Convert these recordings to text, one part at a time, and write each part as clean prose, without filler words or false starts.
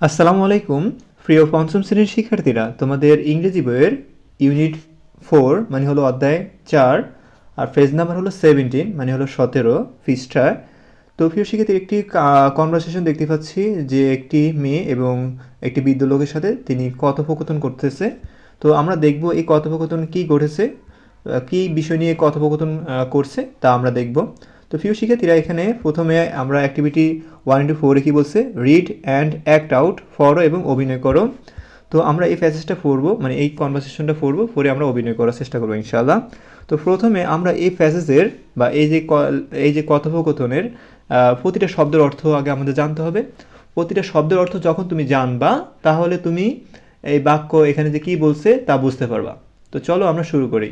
আসসালামু আলাইকুম প্রিয় পঞ্চম শ্রেণীর শিক্ষার্থীরা, তোমাদের ইংরেজি বইয়ের ইউনিট 4 মানে হলো অধ্যায় 4 আর পেজ নাম্বার হলো 17 মানে হলো 17 পৃষ্ঠায়। তো প্রিয় শিক্ষার্থীর একটি কনভারসেশন দেখতে পাচ্ছি যে একটি মেয়ে এবং একটি বৃদ্ধ লোকের সাথে তিনি কথোপকথন করতেছে। তো আমরা দেখব এই কথোপকথন কী ঘটেছে, কী বিষয় নিয়ে কথোপকথন করছে তা আমরা দেখব। তো প্রিয় শিক্ষার্থীরা, এখানে প্রথমে আমরা অ্যাক্টিভিটি 1-4 কী বলছে, রিড অ্যান্ড অ্যাক্ট আউট, পড়ো এবং অভিনয় করো। তো আমরা এই প্যাসেজটা পড়বো, মানে এই কনভারসেশনটা পড়বো, পরে আমরা অভিনয় করার চেষ্টা করবো ইনশাআল্লাহ। তো প্রথমে আমরা এই প্যাসেজের বা এই যে কথোপকথনের প্রতিটা শব্দের অর্থ আগে আমাদের জানতে হবে। প্রতিটা শব্দের অর্থ যখন তুমি জানবা তাহলে তুমি এই বাক্য এখানে যে কী বলছে তা বুঝতে পারবা। তো চলো আমরা শুরু করি।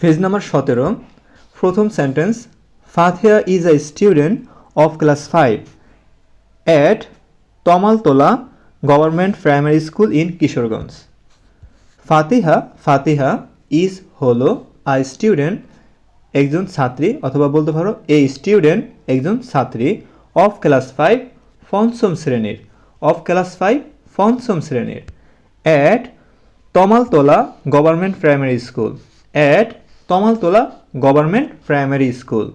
পেজ নাম্বার 17, প্রথম sentence, Fatiha is a student of class 5 at Tamaltala government primary school in Kishoreganj. Fatiha is হলো আ স্টুডেন্ট একজন ছাত্রী, অথবা বলতে পারো এ স্টুডেন্ট একজন ছাত্রী, অফ ক্লাস 5 পঞ্চম শ্রেণীর, অফ ক্লাস 5 পঞ্চম শ্রেণীর, at Tamaltala government primary school, at Tamaltala government primary school,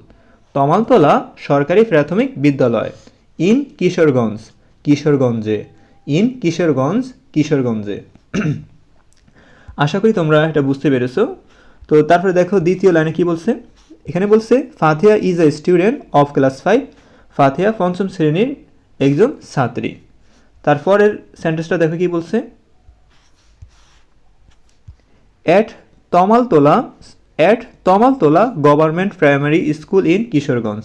Tamaltala সরকারি প্রাথমিক বিদ্যালয়, ইন কিশোরগঞ্জ, কিশোরগঞ্জে, ইন কিশোরগঞ্জ, কিশোরগঞ্জে। আশা করি তোমরা এটা বুঝতে পেরেছো। তো তারপরে দেখো দ্বিতীয় লাইনে কি বলছে, এখানে বলছে Fatiha is a student of class 5, Fatiha পঞ্চম শ্রেণীর একজন ছাত্রী। তারপরের সেন্টেন্সটা দেখো কি বলছে, at Tamaltala government primary school in Kishoreganj,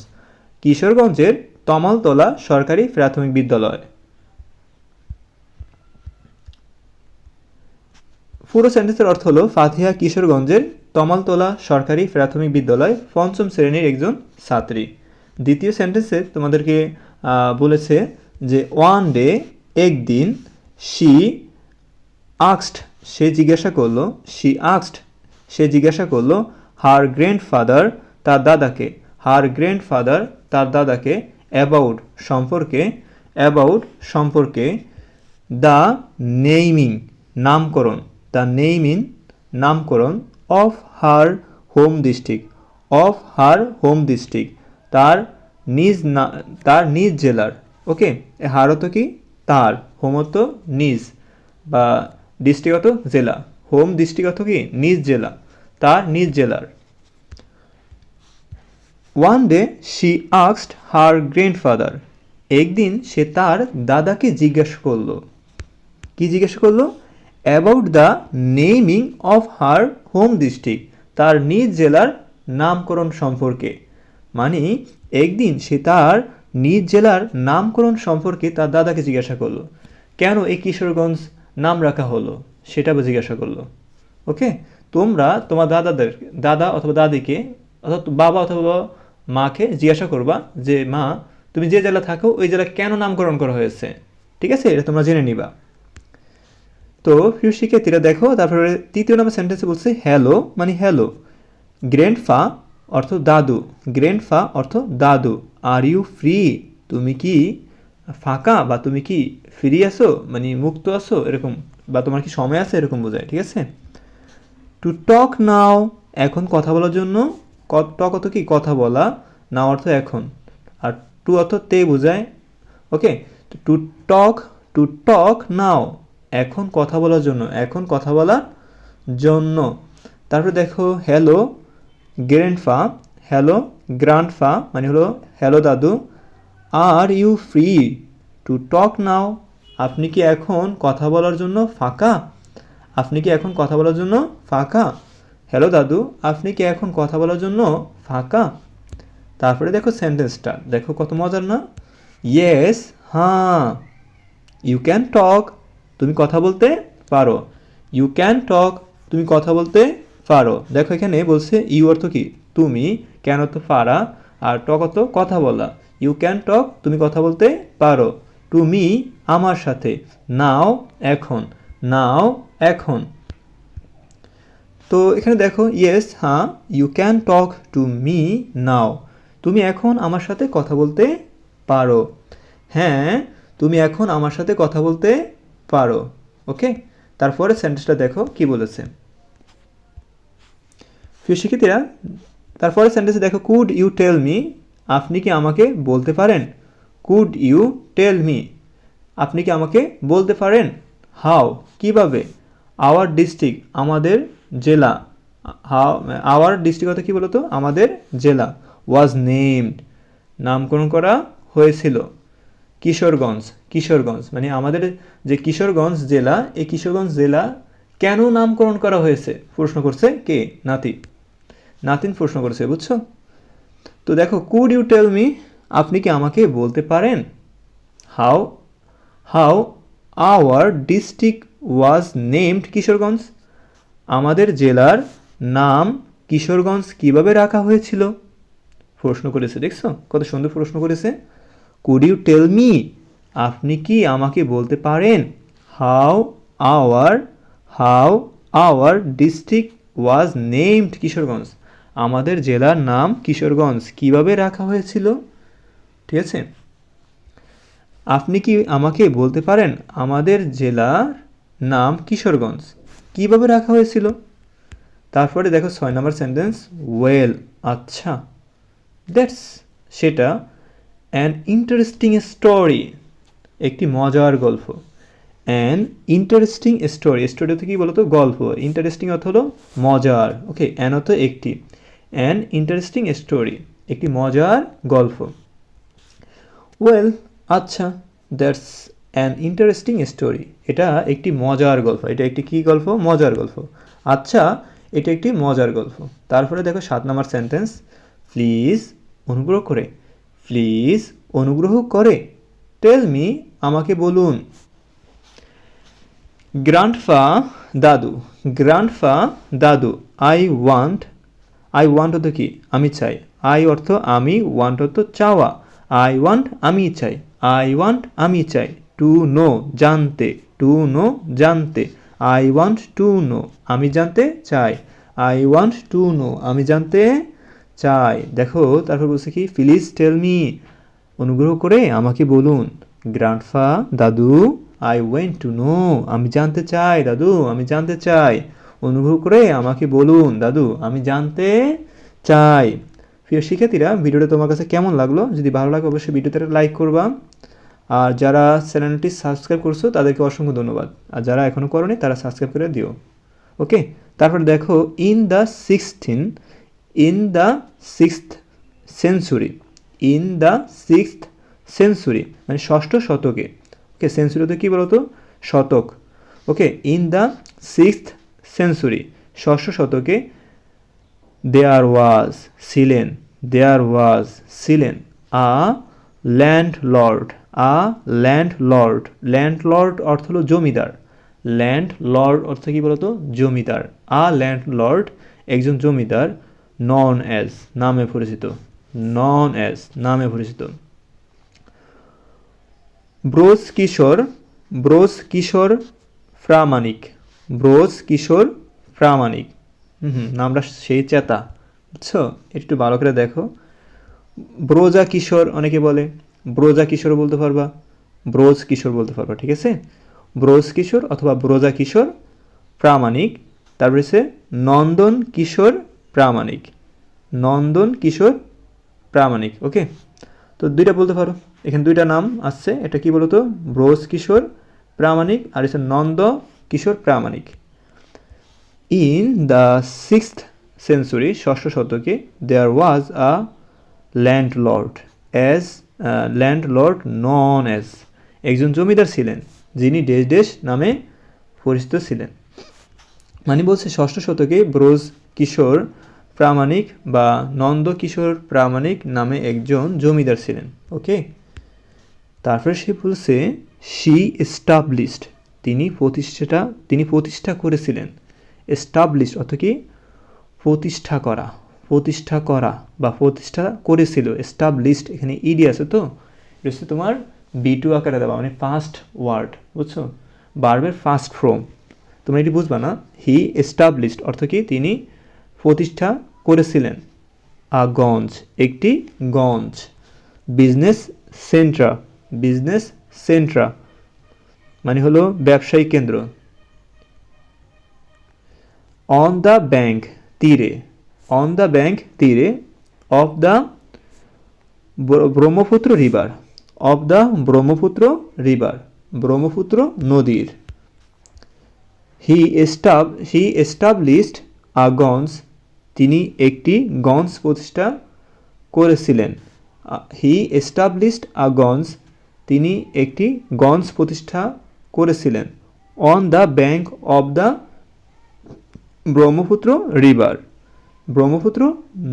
কিশোরগঞ্জের তমালতলা সরকারি প্রাথমিক বিদ্যালয়। পুরো সেন্টেন্সের অর্থ হলো ফাতিহা কিশোরগঞ্জের তমালতলা সরকারি প্রাথমিক বিদ্যালয় পঞ্চম শ্রেণীর একজন ছাত্রী। দ্বিতীয় সেন্টেন্সে তোমাদেরকে বলেছে যে ওয়ান ডে, একদিন, শি আক্সড, সে জিজ্ঞাসা করলো, সে জিজ্ঞাসা করলো, হার গ্র্যান্ডফাদার, তার দাদাকে, হার গ্র্যান্ডফাদার, তার দাদাকে, অ্যাবাউট, সম্পর্কে, দ্য নেইমিং, নামকরণ, দ্য নেইমিং, নামকরণ, of her home district, of her home district, তার নিজ জেলার। ওকে, হার হতো কি তার, হোম হতো নিজ বা ডিস্ট্রিক্ট হতো জেলা, হোম ডিস্ট্রিক্ট হতো কি নিজ জেলা, তার নিজ জেলার। One day she asked her grandfather, একদিন সে তার দাদাকে জিজ্ঞাসা করলো, কি জিজ্ঞাসা করলো, about the naming of her home district, তার নিজ জেলার নামকরণ সম্পর্কে। মানে একদিন সে তার নিজ জেলার নামকরণ সম্পর্কে তার দাদাকে জিজ্ঞাসা করলো, কেন এই কিশোরগঞ্জ নাম রাখা হলো সেটা জিজ্ঞাসা করলো। ওকে, তোমরা তোমার দাদা অথবা দাদিকে অথবা বাবা অথবা মাকে জিজ্ঞাসা করবা যে মা, তুমি যে জেলা থাকো ওই জেলা কেন নামকরণ করা হয়েছে। ঠিক আছে, এটা তোমরা জেনে নিবা। তো প্রিয় শিক্ষার্থীরা দেখো, তারপরে তৃতীয় নম্বর সেন্টেন্সে বলছে হ্যালো, মানে হ্যালো, গ্র্যান্ডফা অর্থ দাদু, গ্র্যান্ডফা অর্থ দাদু, আর ইউ ফ্রি, তুমি কি ফাঁকা বা তুমি কি ফ্রি আছো, মানে মুক্ত আছো এরকম, বা তোমার কি সময় আছে এরকম বোঝায়। ঠিক আছে, টু টক নাও, এখন কথা বলার জন্য, টক অর্থ কি কথা বলা, নাও অর্থ এখন, আর টু অর্থ তে বোঝায়। ওকে, টু টক নাও, এখন কথা বলার জন্য, এখন কথা বলার জন্য। তারপরে দেখো হ্যালো গ্র্যান্ডফা, হ্যালো গ্র্যান্ডফা মানে হলো হ্যালো দাদু, are you free to talk now, আপনি কি এখন কথা বলার জন্য ফাঁকা, আপনি কি এখন কথা বলার জন্য ফাঁকা, হ্যালো দাদু আপনি কি এখন কথা বলার জন্য ফাঁকা। তারপরে দেখো সেন্টেন্সটা, দেখো কত মজার না, ইয়েস, হ্যাঁ, ইউ ক্যান টক, তুমি কথা বলতে পারো, ইউ ক্যান টক, তুমি কথা বলতে পারো। দেখো এখানে বলছে ইউ অর্থ কি তুমি, ক্যান অর্থ পারা, আর টক অর্থ কথা বলা। ইউ ক্যান টক, তুমি কথা বলতে পারো, টু মি, আমার সাথে, নাও, এখন, নাও, এখন। তো এখানে দেখো ইয়েস, হ্যাঁ, you can talk to me now, তুমি এখন আমার সাথে কথা বলতে পারো। হ্যাঁ, তুমি এখন আমার সাথে কথা বলতে পারো। ওকে, তারপরে সেন্টেন্সটা দেখো কি বলেছে। প্রিয় শিক্ষার্থীরা, তারপরে সেন্টেন্সে দেখো, কুড ইউ টেল মি, আপনি কি আমাকে বলতে পারেন। কুড ইউ টেল মি, আপনি কি আমাকে বলতে পারেন। হাউ, কিভাবে। আওয়ার ডিস্ট্রিক্ট, আমাদের জেলা। হাউ, আওয়ার ডিস্ট্রিক্ট অর্থ কী বলতো, আমাদের জেলা। ওয়াজ নেমড, নামকরণ করা হয়েছিল। কিশোরগঞ্জ, কিশোরগঞ্জ মানে আমাদের যে কিশোরগঞ্জ জেলা, এই কিশোরগঞ্জ জেলা কেন নামকরণ করা হয়েছে প্রশ্ন করছে কে, নাতি। নাতিন প্রশ্ন করেছে, বুঝছো। তো দেখো, কুড ইউ টেল মি, আপনি কি আমাকে বলতে পারেন। How, how our district was named Kishoreganj, আমাদের জেলার নাম কিশোরগঞ্জ কিভাবে রাখা হয়েছিল প্রশ্ন করেছে। দেখছো কত সুন্দর প্রশ্ন করেছে। কুড ইউ টেল মি, আপনি কি আমাকে বলতে পারেন। How our district was named Kishoreganj, আমাদের জেলার নাম কিশোরগঞ্জ কিভাবে রাখা হয়েছিল। ঠিক আছে, আপনি কি আমাকে বলতে পারেন আমাদের জেলার নাম কিশোরগঞ্জ কিভাবে রাখা হয়েছিল। তারপরে দেখো 6 নম্বর সেন্টেন্স, ওয়েল, আচ্ছা। দ্যাটস, সেটা। অ্যান ইন্টারেস্টিং স্টোরি, একটি মজার গল্প। অ্যান ইন্টারেস্টিং স্টোরি, স্টোরি অর্থ কী বলতো, গল্প। ইন্টারেস্টিং অর্থ হলো মজার। ওকে, অ্যান অর্থ একটি। অ্যান ইন্টারেস্টিং স্টোরি, একটি মজার গল্প। ওয়েল, আচ্ছা। দ্যাটস অ্যান ইন্টারেস্টিং স্টোরি, এটা একটি মজার গল্প। এটা একটি কী গল্প, মজার গল্প। আচ্ছা, এটা একটি মজার গল্প। তারপরে দেখো 7 নম্বর সেন্টেন্স, প্লিজ, অনুগ্রহ করে। প্লিজ, অনুগ্রহ করে। টেল মি, আমাকে বলুন। গ্র্যান্ডফা, দাদু। গ্র্যান্ডফা, দাদু। আই ওয়ান্ট অর্থ কি, আমি চাই। আই অর্থ আমি, ওয়ান্ট অর্থ চাওয়া। আই ওয়ান্ট, আমি চাই। আই ওয়ান্ট, আমি চাই। টু নো, জানতে। টু নো, জানতে। আই ওয়ান্ট টু নো, আমি জানতে চাই। আই ওয়ান্ট টু নো, আমি জানতে চাই। দেখো তারপর বলছে কি, প্লিজ টেল মি, অনুগ্রহ করে আমাকে বলুন। গ্র্যান্ডফা, দাদু। আই ওয়েন্ট টু নো, আমি জানতে চাই দাদু, আমি জানতে চাই। অনুগ্রহ করে আমাকে বলুন দাদু, আমি জানতে চাই। প্রিয় শিক্ষার্থীরা, ভিডিওটা তোমার কাছে কেমন লাগলো, যদি ভালো লাগে অবশ্যই ভিডিওতে লাইক করবা। আর যারা চ্যানেলটি সাবস্ক্রাইব করছো তাদেরকে অসংখ্য ধন্যবাদ। আর যারা এখনও করোনি তারা সাবস্ক্রাইব করে দিও। ওকে, তারপর দেখো, in the sixth century. In the sixth century মানে ষষ্ঠ শতকে। ওকে, সেঞ্চুরিতে কী বলতো, শতক। ওকে, ইন দ্য সিক্সথ সেঞ্চুরি, ষষ্ঠ শতকে। দেয়ার ওয়াজ ছিলেন আ ল্যান্ডলর্ড। ল্যান্ডলর্ড অর্থ হলো জমিদার। ল্যান্ডলর্ড অর্থ কী বলতো, জমিদার। ল্যান্ডলর্ড, একজন জমিদার। নন অ্যাজ, নামে পরিচিত। নামে পরিচিত। ব্রোজ কিশোর প্রামাণিক। নামটা সেই চেতা, বুঝছো। একটু ভালো করে দেখো। ব্রোজা কিশোর অনেকে বলে, ব্রোজা কিশোর বলতে পারবা, ব্রোজ কিশোর বলতে পারবা। ঠিক আছে, ব্রোজ কিশোর অথবা ব্রোজা কিশোর প্রামাণিক। তারপরে হচ্ছে নন্দন কিশোর প্রামাণিক। ওকে, তো দুইটা বলতে পারো, এখানে দুইটা নাম আসছে। এটা কি বলতো, ব্রোজ কিশোর প্রামাণিক, আর হচ্ছে নন্দ কিশোর প্রামাণিক। ইন দ্য সিক্সথ সেঞ্চুরি, ষষ্ঠ শতকে, দেয়ার ওয়াজ আ ল্যান্ডলর্ড নন অ্যাজ, একজন জমিদার ছিলেন যিনি ডেশ নামে পরিচিত ছিলেন। মানে বলছে ষষ্ঠ শতকে ব্রোজ কিশোর প্রামাণিক বা নন্দ কিশোর প্রামাণিক নামে একজন জমিদার ছিলেন। ওকে, তারপরে সে বলছে শি এস্টাবলিশড, তিনি প্রতিষ্ঠা করেছিলেন। এস্টাবলিশড অর্থ কি, প্রতিষ্ঠা করা বা প্রতিষ্ঠা করেছিল। এস্টাবলিশড, এখানে ইডি আছে, তো এটা হচ্ছে তোমার B2 আকারে দেওয়া, মানে ফার্স্ট ওয়ার্ড, বুঝছো, ভার্বের ফার্স্ট ফর্ম। তোমরা এটি বুঝবা না। হি এস্টাবলিশড অর্থ কি, তিনি প্রতিষ্ঠা করেছিলেন। একটি গঞ্জ। বিজনেস বিজনেস সেন্ট্রা মানে হলো ব্যবসায়িক কেন্দ্র। অন দ্য ব্যাঙ্ক তীরে, অন দ্য ব্যাঙ্ক তীরে, of the Brahmaputra river, of the Brahmaputra river, Brahmaputra নদীর। হি এস্টাবলিশড আ গঞ্জ, তিনি একটি গঞ্জ প্রতিষ্ঠা করেছিলেন। হি এস্টাবলিশড আ গঞ্জ, তিনি একটি গঞ্জ প্রতিষ্ঠা করেছিলেন। On the bank of the Brahmaputra river, Brahmaputra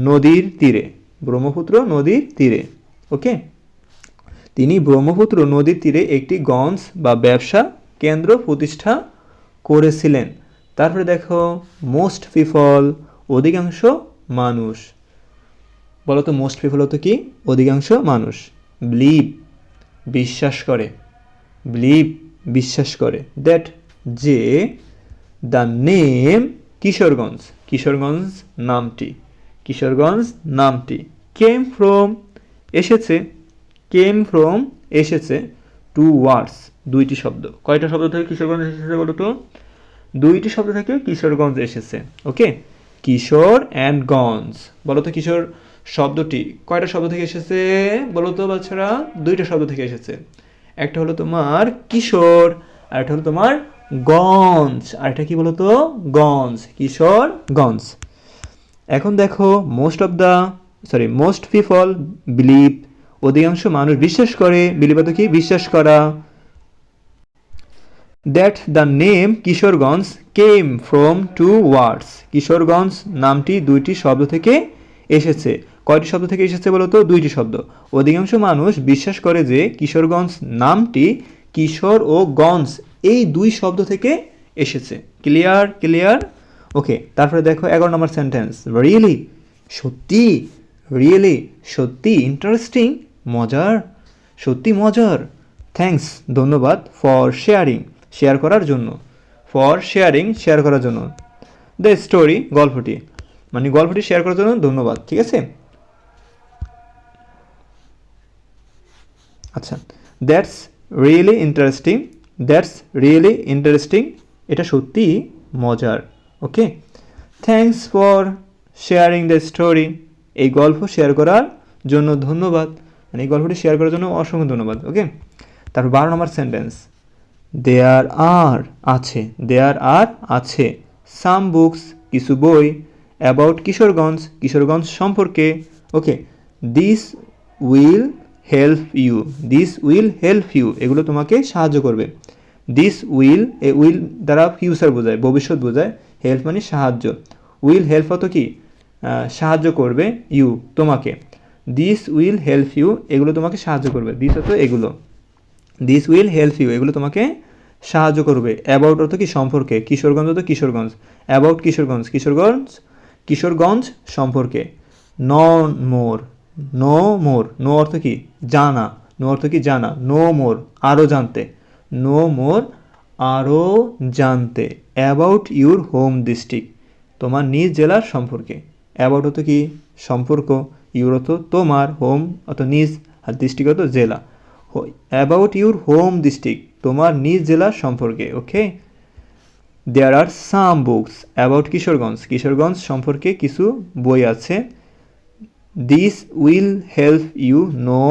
নদীর তীরে, ব্রহ্মপুত্র নদীর তীরে। ওকে, তিনি ব্রহ্মপুত্র নদীর তীরে একটি গঞ্জ বা ব্যবসা কেন্দ্র প্রতিষ্ঠা করেছিলেন। তারপরে দেখো মোস্ট পিপল, অধিকাংশ মানুষ। বলো তো মোস্ট পিপল হতো কি? অধিকাংশ মানুষ। বিলিভ, বিশ্বাস করে, বিলিভ বিশ্বাস করে, দ্যাট যে দ্য নেম কিশোরগঞ্জ, কিশোরগঞ্জ নামটি, কিশোরগঞ্জ নামটি কেম ফ্রম এসেছে, কেম ফ্রম এসেছে, টু ওয়ার্ডস দুইটি শব্দ। কয়টা শব্দ থেকে কিশোরগঞ্জ এসেছে বলো তো? দুইটি শব্দ থেকে কিশোরগঞ্জ এসেছে। ওকে, কিশোর অ্যান্ড গঞ্জ। বলো তো কিশোর শব্দটি কয়টা শব্দ থেকে এসেছে বলো তো বাচ্চারা? দুইটা শব্দ থেকে এসেছে। একটা হলো তোমার কিশোর, আর একটা হলো তোমার গঞ্জ। আর এটা কি বলো তো? গঞ্জ, কিশোর গঞ্জ। এখন দেখো মোস্ট পিপল বিলিভ, অধিকাংশ মানুষ বিশ্বাস করে, বিলিভ তো কি? বিশ্বাস করা। That the name Kishoreganj came from two words, Kishoreganj নামটি দুইটি শব্দ থেকে এসেছে। কয়টি শব্দ থেকে এসেছে বলো তো? দুইটি শব্দ। অধিকাংশ মানুষ বিশ্বাস করে যে কিশোরগঞ্জ নামটি কিশোর ও গঞ্জ এই দুই শব্দ থেকে এসেছে। ক্লিয়ার? ক্লিয়ার? ওকে, তারপরে দেখো 11 নম্বর সেন্টেন্স। রিয়েলি, সত্যি, রিয়েলি সত্যি, ইন্টারেস্টিং মজার, সত্যি মজার। থ্যাঙ্কস ধন্যবাদ, ফর শেয়ারিং শেয়ার করার জন্য, ফর শেয়ারিং শেয়ার করার জন্য, দ্য স্টোরি গল্পটি, মানে গল্পটি শেয়ার করার জন্য ধন্যবাদ। ঠিক আছে? আচ্ছা, that's really interesting, that's really interesting এটা সত্যি মজার। Okay, thanks for sharing the story এই গল্প শেয়ার করার জন্য ধন্যবাদ, মানে এই গল্পটি শেয়ার করার জন্য অসংখ্য ধন্যবাদ। ওকে, তারপর 12 নম্বর সেন্টেন্স। দেয়ার আর আছে, দেয়ার আর আছে, সাম বুকস কিছু বই, অ্যাবাউট কিশোরগঞ্জ কিশোরগঞ্জ সম্পর্কে। Okay, this will help you, this will help you এগুলো তোমাকে সাহায্য করবে। দিস উইল, এ উইল দ্বারা ফিউচার বোঝায়, ভবিষ্যৎ বোঝায়। হেল্প মানে সাহায্য, উইল হেল্প হতো কি? সাহায্য করবে, ইউ তোমাকে। দিস উইল হেল্প ইউ এগুলো তোমাকে সাহায্য করবে, দিস হতো এগুলো, দিস উইল হেল্প ইউ এগুলো তোমাকে সাহায্য করবে। অ্যাবাউট অর্থ কি? সম্পর্কে। কিশোরগঞ্জ হতো কিশোরগঞ্জ, অ্যাবাউট কিশোরগঞ্জ, কিশোরগঞ্জ কিশোরগঞ্জ সম্পর্কে। নন মোর, নো মোর, নো অর্থ কি? জানা, নো অর্থ কি? জানা। নো মোর আরও জানতে, নো মোর আরও জানতে। অ্যাবাউট ইউর হোম ডিস্ট্রিক্ট তোমার নিজ জেলার সম্পর্কে। অ্যাবাউট হতো কি? সম্পর্ক, ইউর হতো তোমার, হোম অত নিজ, আর ডিস্ট্রিক্ট হতো জেলা। অ্যাবাউট ইউর হোম ডিস্ট্রিক্ট তোমার নিজ জেলার সম্পর্কে। Okay, there are some books about Kishoreganj Kishoreganj সম্পর্কে কিছু বই আছে। This will help you know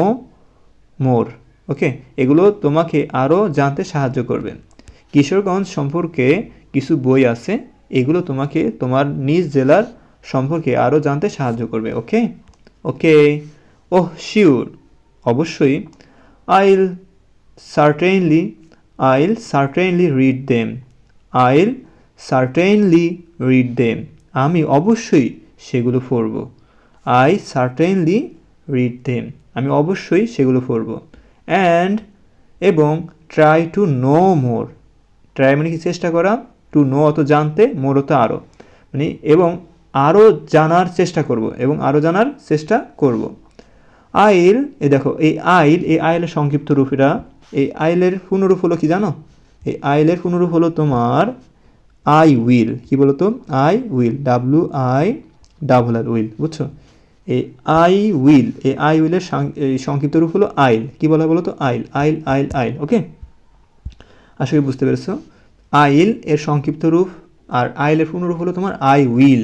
more. Okay, এগুলো তোমাকে আরও জানতে সাহায্য করবে। কিশোরগঞ্জ সম্পর্কে কিছু বই আছে, এগুলো তোমাকে তোমার নিজ জেলার সম্পর্কে আরও জানতে সাহায্য করবে। ওকে, ওকে, ওহ শিওর অবশ্যই। আইল সার্টেনলি, আইল সার্টেনলি রিড দেম, আইল সার্টেনলি রিড দেম আমি অবশ্যই সেগুলো পড়ব। আই সার্টেনলি রিড দেম আমি অবশ্যই সেগুলো পড়ব। অ্যান্ড এবং try to know more, try মানে কি? চেষ্টা করা, টু নো অত জানতে, মোর অত আরও, মানে এবং আরও জানার চেষ্টা করব, এবং আরও জানার চেষ্টা করব। আইল, এ দেখো এই আইল, এই আইলের সংক্ষিপ্ত রূপেরা, এই আইলের পূর্ণরূপ হলো কি জানো? এই আইলের পূর্ণরূপ হলো তোমার আই উইল। কি বলো তো? I will, W I double R will, বুঝছো? এ আই উইল, এ আই উইলের সংক্ষিপ্ত রূপ হলো আইল। কি বলা হয় বলো তো? আইল, আইল, আইল, আইল। ওকে, আশা করি বুঝতে পেরেছো। আইল এর সংক্ষিপ্ত রূপ আর আইলের পূর্ণ রূপ হলো তোমার আই উইল।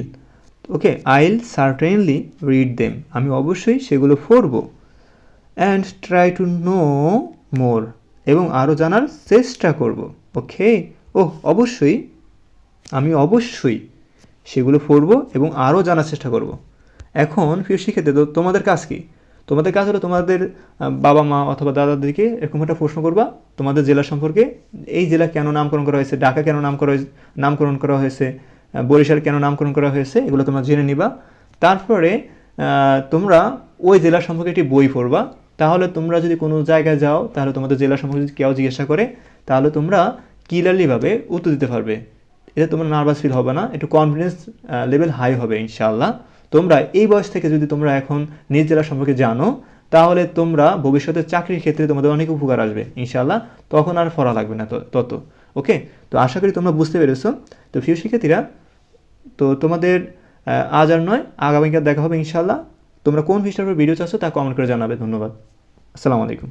ওকে, আইল সার্টেনলি রিড দেম, আমি অবশ্যই সেগুলো পড়ব। And try to know more, এবং আরও জানার চেষ্টা করব। ওকে, অবশ্যই, আমি অবশ্যই সেগুলো পড়ব এবং আরও জানার চেষ্টা করব। এখন প্রিয় শিক্ষার্থী, তো তোমাদের কাজ কি? তোমাদের কাজ হলো তোমাদের বাবা মা অথবা দাদাদেরকে এরকম একটা প্রশ্ন করবা তোমাদের জেলা সম্পর্কে। এই জেলা কেন নামকরণ করা হয়েছে, ঢাকা কেন নামকরণ করা হয়েছে, বরিশাল কেন নামকরণ করা হয়েছে, এগুলো তোমরা জেনে নিবা। তারপরে তোমরা ওই জেলা সম্পর্কে একটি বই পড়বা। তাহলে তোমরা যদি কোনো জায়গায় যাও, তাহলে তোমাদের জেলা সম্পর্কে যদি কেউ জিজ্ঞাসা করে, তাহলে তোমরা ক্লিয়ারলিভাবে উত্তর দিতে পারবে। এতে তোমরা নার্ভাস ফিল হবে না, একটু কনফিডেন্স লেভেল হাই হবে ইনশাআল্লাহ। তোমরা এই বয়স থেকে যদি তোমরা এখন নিজ জেলা সম্পর্কে জানো, তাহলে তোমরা ভবিষ্যতে চাকরির ক্ষেত্রে তোমাদের অনেক উপকার আসবে ইনশাআল্লাহ। তখন আর পড়া লাগবে না তত। ওকে, তো আশা করি তোমরা বুঝতে পেরেছো। তো প্রিয় শিক্ষার্থীরা, তো তোমাদের আজ আর নয়, আগামীকাল দেখা হবে ইনশাআল্লাহ। তোমরা কোন বিষয়ের উপর ভিডিও চাচ্ছ তা কমেন্ট করে জানাবে। ধন্যবাদ। আসসালামু আলাইকুম।